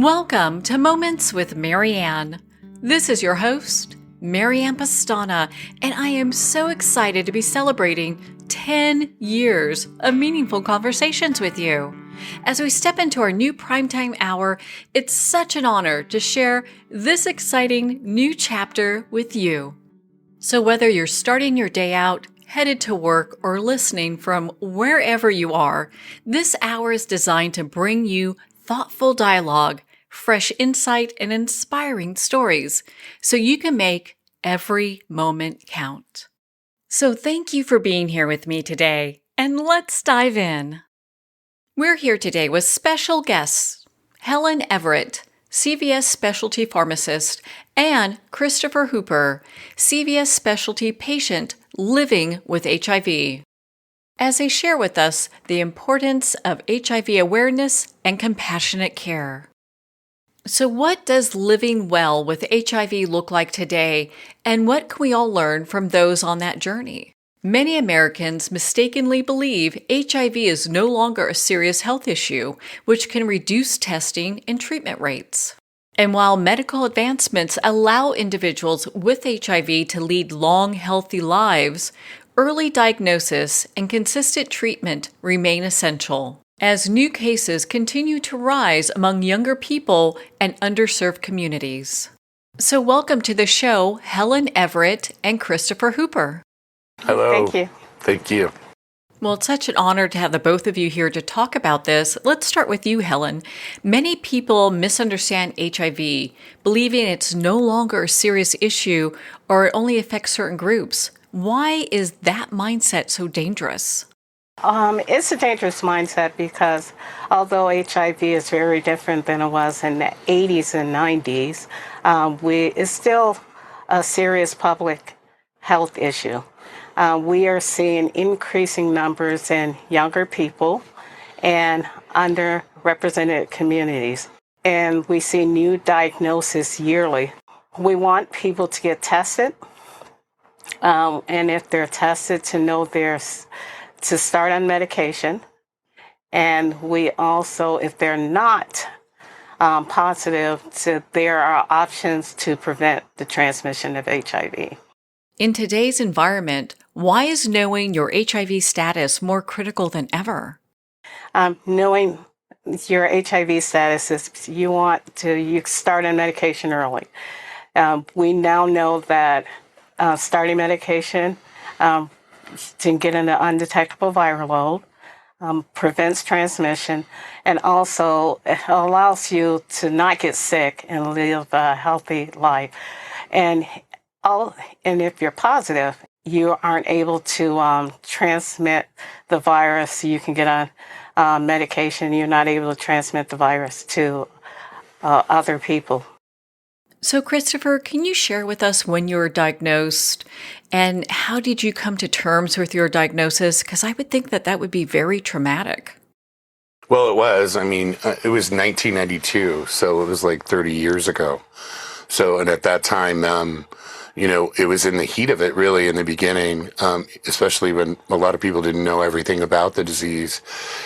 Welcome to Moments with Marianne. This is your host, Marianne Pastana, and I am so excited to be celebrating 10 years of meaningful conversations with you. As we step into our new primetime hour, it's such an honor to share this exciting new chapter with you. So whether you're starting your day out, headed to work, or listening from wherever you are, this hour is designed to bring you thoughtful dialogue, fresh insight, and inspiring stories so you can make every moment count. So thank you for being here with me today, and let's dive in. We're here today with special guests, Helen Everett, CVS Specialty Pharmacist, and Christopher Hooper, CVS Specialty patient living with HIV, as they share with us the importance of HIV awareness and compassionate care. So what does living well with HIV look like today, and what can we all learn from those on that journey? Many Americans mistakenly believe HIV is no longer a serious health issue, which can reduce testing and treatment rates. And while medical advancements allow individuals with HIV to lead long, healthy lives, early diagnosis and consistent treatment remain essential, as new cases continue to rise among younger people and underserved communities. So welcome to the show, Helen Everett and Christopher Hooper. Hello. Thank you. Thank you. Well, it's such an honor to have the both of you here to talk about this. Let's start with you, Helen. Many people misunderstand HIV, believing it's no longer a serious issue or it only affects certain groups. Why is that mindset so dangerous? It's a dangerous mindset because although HIV is very different than it was in the 80s and 90s, it's still a serious public health issue. We are seeing increasing numbers in younger people and underrepresented communities. And we see new diagnoses yearly. We want people to get tested. And if they're tested, to know to start on medication. And we also, if they're not positive, there are options to prevent the transmission of HIV. In today's environment, why is knowing your HIV status more critical than ever? Knowing your HIV status is you start on medication early. We now know that starting medication to get an undetectable viral load prevents transmission, and also it allows you to not get sick and live a healthy life. And if you're positive, you aren't able to transmit the virus. You can get on medication. You're not able to transmit the virus to other people. So, Christopher, can you share with us when you were diagnosed and how did you come to terms with your diagnosis? Because I would think that would be very traumatic. Well, it was. It was 1992, so it was like 30 years ago. So, and at that time, it was in the heat of it, really, in the beginning, especially when a lot of people didn't know everything about the disease.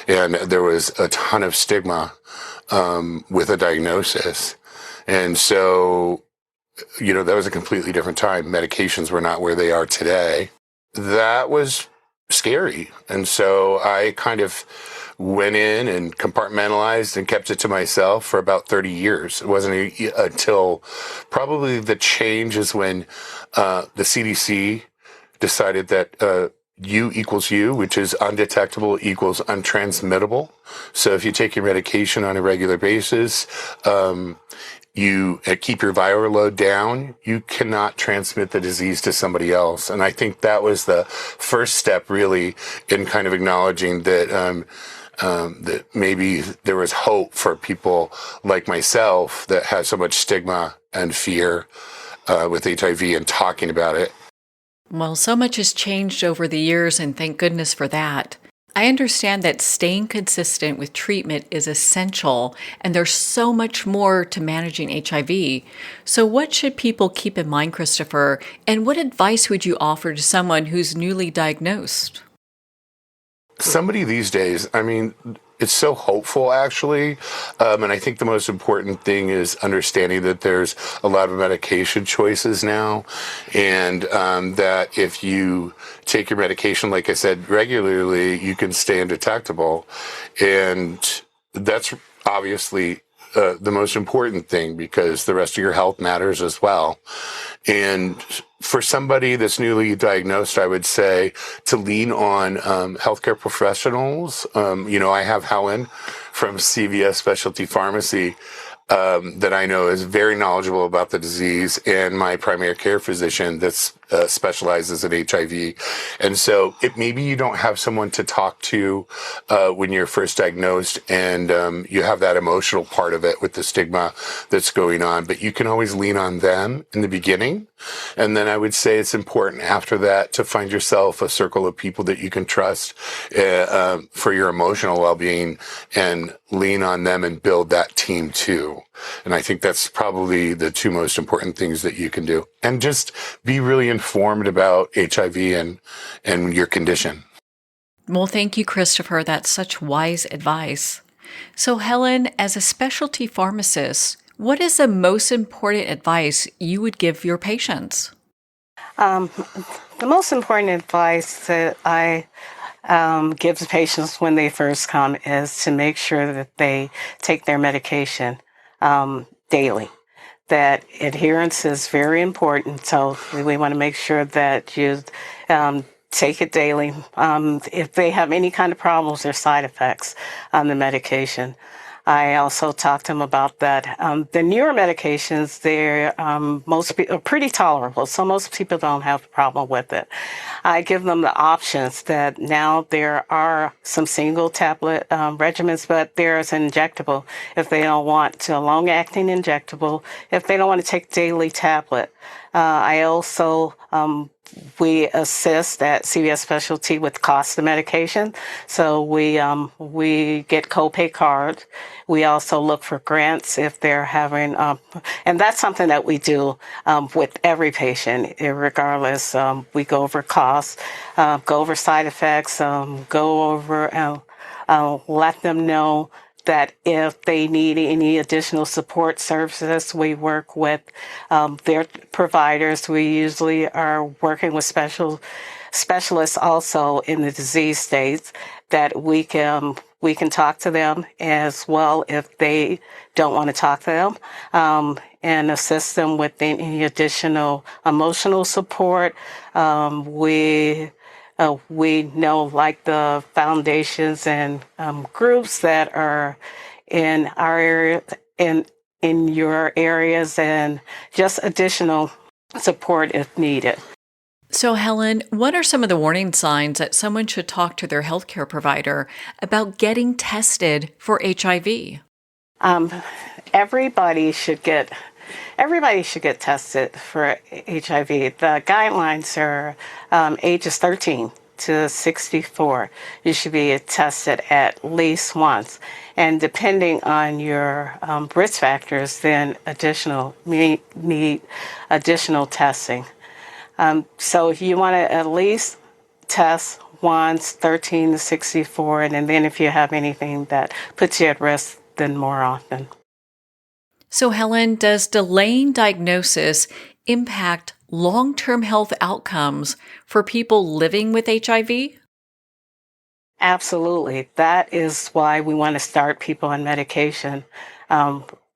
And there was a ton of stigma with a diagnosis. And so, that was a completely different time. Medications were not where they are today. That was scary. And so I kind of went in and compartmentalized and kept it to myself for about 30 years. It wasn't until probably the change is when the CDC decided that U equals U, which is undetectable equals untransmittable. So if you take your medication on a regular basis, you keep your viral load down, you cannot transmit the disease to somebody else. And I think that was the first step, really, in kind of acknowledging that that maybe there was hope for people like myself that had so much stigma and fear with HIV and talking about it. Well, so much has changed over the years, and thank goodness for that. I understand that staying consistent with treatment is essential, and there's so much more to managing HIV. So what should people keep in mind, Christopher, and what advice would you offer to someone who's newly diagnosed? somebody these days, I mean, it's so hopeful, actually. And I think the most important thing is understanding that there's a lot of medication choices now. And that if you take your medication, like I said, regularly, you can stay undetectable. And that's obviously the most important thing, because the rest of your health matters as well. And for somebody that's newly diagnosed, I would say to lean on healthcare professionals. I have Helen from CVS Specialty Pharmacy that I know is very knowledgeable about the disease, and my primary care physician that specializes in HIV. And so maybe you don't have someone to talk to when you're first diagnosed, and you have that emotional part of it with the stigma that's going on, but you can always lean on them in the beginning. And then I would say it's important after that to find yourself a circle of people that you can trust for your emotional well-being, and lean on them and build that team too. And I think that's probably the two most important things that you can do. And just be really informed about HIV and your condition. Well, thank you, Christopher. That's such wise advice. So, Helen, as a specialty pharmacist, what is the most important advice you would give your patients? The most important advice that I give to patients when they first come is to make sure that they take their medication daily. That adherence is very important, so we want to make sure that you take it daily. If they have any kind of problems or side effects on the medication, I also talked to them about that. The newer medications, they're most are pretty tolerable, so most people don't have a problem with it. I give them the options that now there are some single tablet regimens, but there's injectable if they don't want to, a long-acting injectable if they don't want to take daily tablet. I also we assist at CVS Specialty with cost of medication. So we get copay cards. We also look for grants if they're having, and that's something that we do with every patient, regardless. We go over costs, go over side effects, go over, let them know that if they need any additional support services, we work with their providers. We usually are working with specialists also in the disease states that we can talk to them as well if they don't want to talk to them, and assist them with any additional emotional support. We know, like the foundations and groups that are in our area, in your areas, and just additional support if needed. So, Helen, what are some of the warning signs that someone should talk to their healthcare provider about getting tested for HIV? Everybody should get tested for HIV. The guidelines are ages 13 to 64. You should be tested at least once. And depending on your risk factors, then need additional testing. So you want to at least test once, 13 to 64, and then if you have anything that puts you at risk, then more often. So, Helen, does delaying diagnosis impact long-term health outcomes for people living with HIV? Absolutely. That is why we want to start people on medication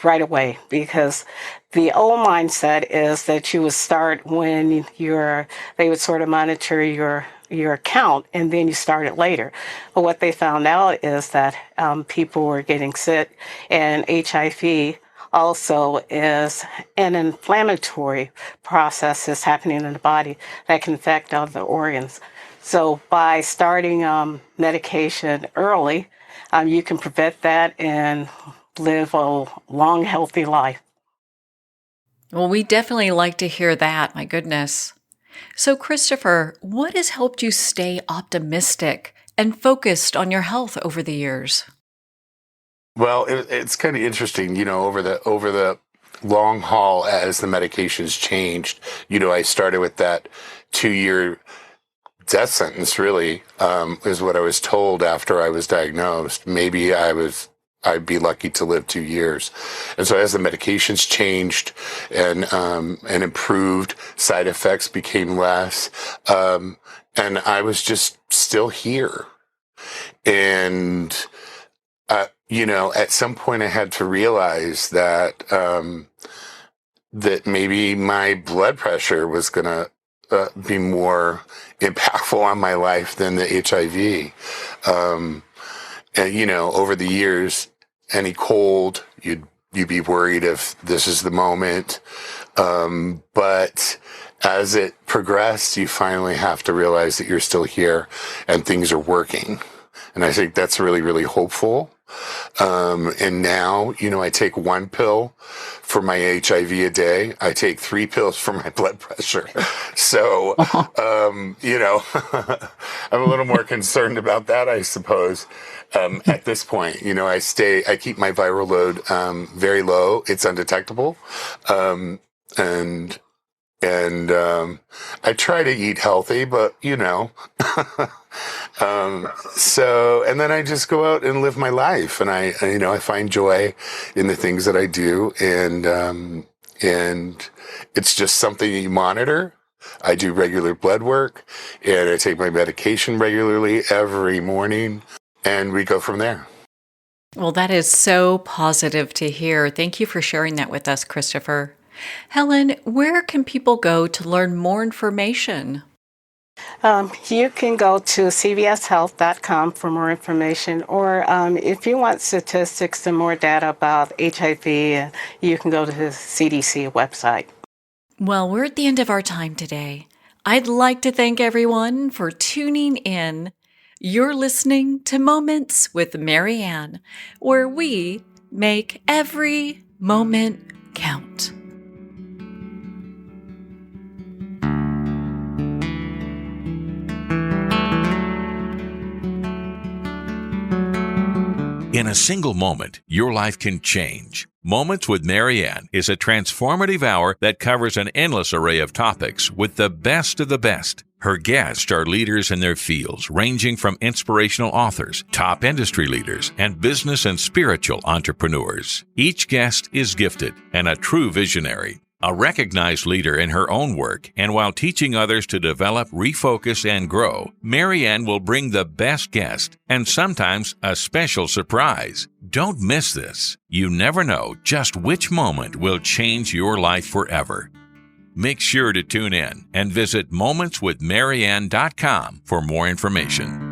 right away, because the old mindset is that you would start when they would sort of monitor your account, and then you start it later. But what they found out is that people were getting sick, and HIV also is an inflammatory process that's happening in the body that can affect other organs. So by starting medication early, you can prevent that and live a long, healthy life. Well, we definitely like to hear that. My goodness. So, Christopher, what has helped you stay optimistic and focused on your health over the years? Well, it's kind of interesting, over the long haul as the medications changed. I started with that 2-year death sentence, really, is what I was told after I was diagnosed. Maybe I'd be lucky to live 2 years. And so as the medications changed and improved, side effects became less, and I was just still here. And, at some point I had to realize that, that maybe my blood pressure was going to be more impactful on my life than the HIV. And, over the years, any cold, you'd be worried if this is the moment. But as it progressed, you finally have to realize that you're still here and things are working. And I think that's really, really hopeful. And now, I take 1 pill for my HIV a day. I take 3 pills for my blood pressure. So, I'm a little more concerned about that, I suppose. At this point, I keep my viral load, very low. It's undetectable. And I try to eat healthy, but so, and then I just go out and live my life, and I find joy in the things that I do, and it's just something you monitor. I do regular blood work, and I take my medication regularly every morning, and we go from there. Well, that is so positive to hear. Thank you for sharing that with us, Christopher. Helen, where can people go to learn more information? You can go to cvshealth.com for more information, or if you want statistics and more data about HIV, you can go to the CDC website. Well, we're at the end of our time today. I'd like to thank everyone for tuning in. You're listening to Moments with Mary Ann, where we make every moment count. In a single moment, your life can change. Moments with Mary Ann is a transformative hour that covers an endless array of topics with the best of the best. Her guests are leaders in their fields, ranging from inspirational authors, top industry leaders, and business and spiritual entrepreneurs. Each guest is gifted and a true visionary. A recognized leader in her own work, and while teaching others to develop, refocus, and grow, Mary Ann will bring the best guest and sometimes a special surprise. Don't miss this. You never know just which moment will change your life forever. Make sure to tune in and visit momentswithmaryann.com for more information.